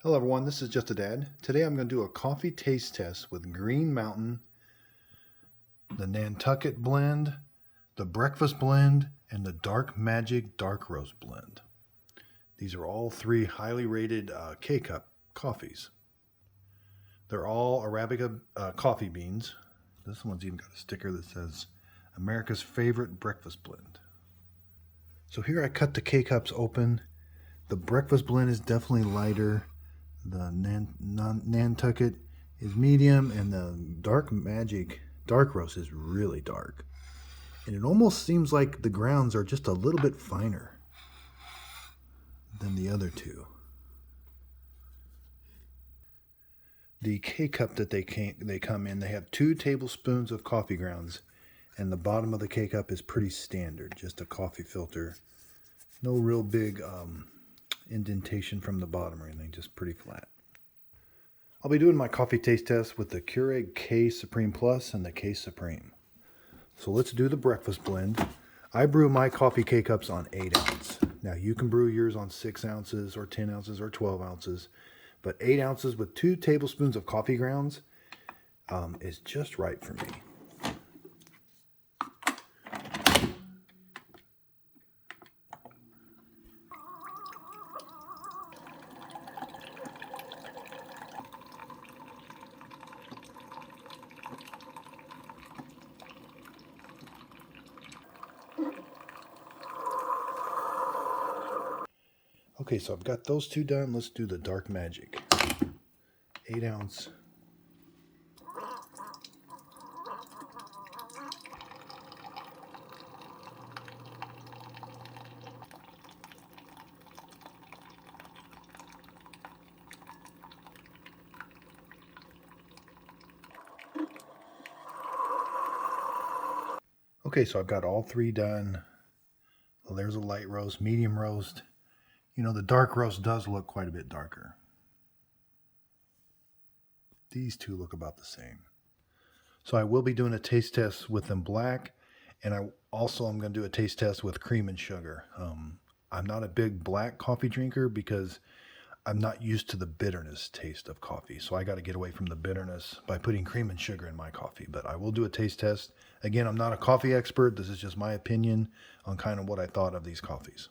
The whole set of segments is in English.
Hello everyone, this is Just a Dad. Today I'm going to do a coffee taste test with Green Mountain, the Nantucket blend, the breakfast blend, and the Dark Magic dark roast blend. These are all three highly rated K-Cup coffees. They're all Arabica coffee beans. This one's even got a sticker that says America's favorite breakfast blend. So here I cut the K-Cups open. The breakfast blend is definitely lighter. The Nantucket is medium, and the Dark Magic dark roast is really dark. And it almost seems like the grounds are just a little bit finer than the other two. The K-Cup that they come in, they have 2 tablespoons of coffee grounds, and the bottom of the K-Cup is pretty standard, just a coffee filter. No real big indentation from the bottom or anything, just pretty flat. I'll be doing my coffee taste test with the Keurig K Supreme Plus and the K Supreme. So let's do the breakfast blend. I brew my coffee K-Cups on 8 ounce. Now you can brew yours on 6 ounces or 10 ounces or 12 ounces, but 8 ounces with 2 tablespoons of coffee grounds is just right for me. Okay, so I've got those 2 done. Let's do the Dark Magic. 8 ounce. Okay, so I've got all 3 done. Well, there's a light roast, medium roast. You know, the dark roast does look quite a bit darker. These 2 look about the same. So I will be doing a taste test with them black, and I'm going to do a taste test with cream and sugar. I'm not a big black coffee drinker because I'm not used to the bitterness taste of coffee. So I got to get away from the bitterness by putting cream and sugar in my coffee. But I will do a taste test. Again, I'm not a coffee expert. This is just my opinion on kind of what I thought of these coffees.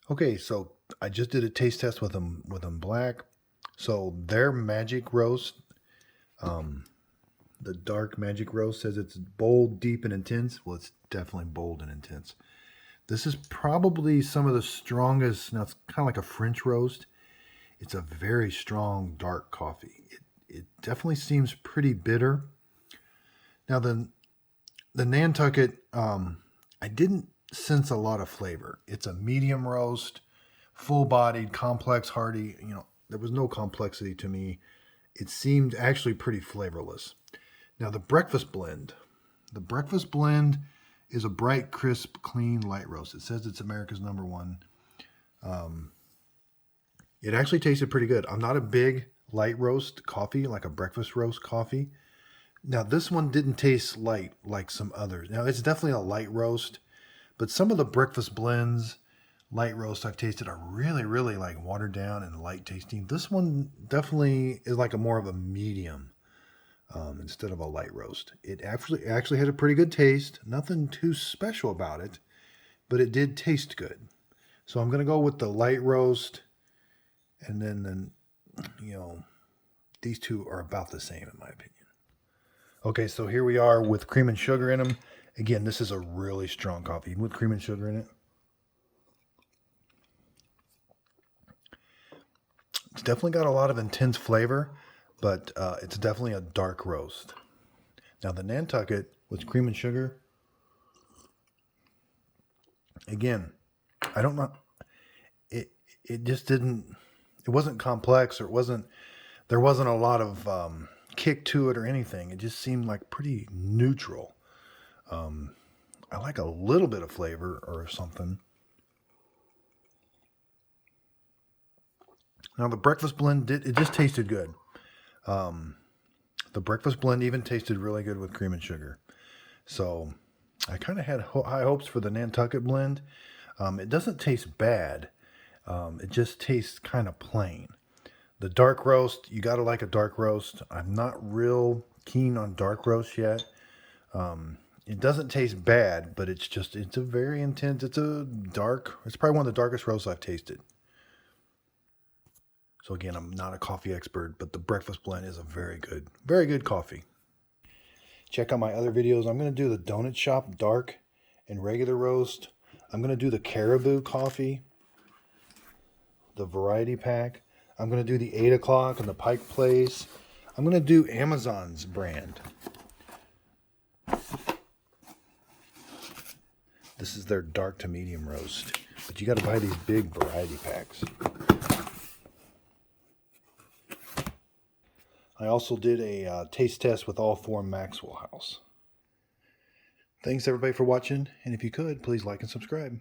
Okay, so I just did a taste test with them black. So their Magic Roast, the Dark Magic Roast, says it's bold, deep, and intense. Well, it's definitely bold and intense. This is probably some of the strongest. Now, it's kind of like a French roast. It's a very strong, dark coffee. It definitely seems pretty bitter. Now, the Nantucket, I didn't sense a lot of flavor. It's a medium roast, full-bodied, complex, hearty. You know, there was no complexity to me. It seemed actually pretty flavorless. Now, the breakfast blend. The breakfast blend is a bright, crisp, clean, light roast. It says it's America's #1. It actually tasted pretty good. I'm not a big light roast coffee, like a breakfast roast coffee. Now, this one didn't taste light like some others. Now, it's definitely a light roast, but some of the breakfast blends, light roast I've tasted are really, really like watered down and light tasting. This one definitely is like more of a medium instead of a light roast. It actually had a pretty good taste. Nothing too special about it, but it did taste good. So I'm going to go with the light roast, and then you know, these 2 are about the same in my opinion. Okay, so here we are with cream and sugar in them. Again, this is a really strong coffee with cream and sugar in it. It's definitely got a lot of intense flavor, but it's definitely a dark roast. Now, the Nantucket with cream and sugar, again, I don't know. It just didn't. It wasn't complex, or there wasn't a lot of kick to it or anything. It just seemed like pretty neutral. I like a little bit of flavor or something. Now, the breakfast blend, it just tasted good. The breakfast blend even tasted really good with cream and sugar. So I kind of had high hopes for the Nantucket blend. It doesn't taste bad. It just tastes kind of plain. The dark roast, you got to like a dark roast. I'm not real keen on dark roast yet. It doesn't taste bad, but it's a very intense, it's probably one of the darkest roasts I've tasted. So again, I'm not a coffee expert, but the breakfast blend is a very good coffee. Check out my other videos. I'm going to do the Donut Shop dark and regular roast. I'm going to do the Caribou coffee, the variety pack. I'm going to do the 8 o'clock and the Pike Place. I'm going to do Amazon's brand. This is their dark to medium roast. But you got to buy these big variety packs. I also did a taste test with all 4 Maxwell House. Thanks everybody for watching. And if you could, please like and subscribe.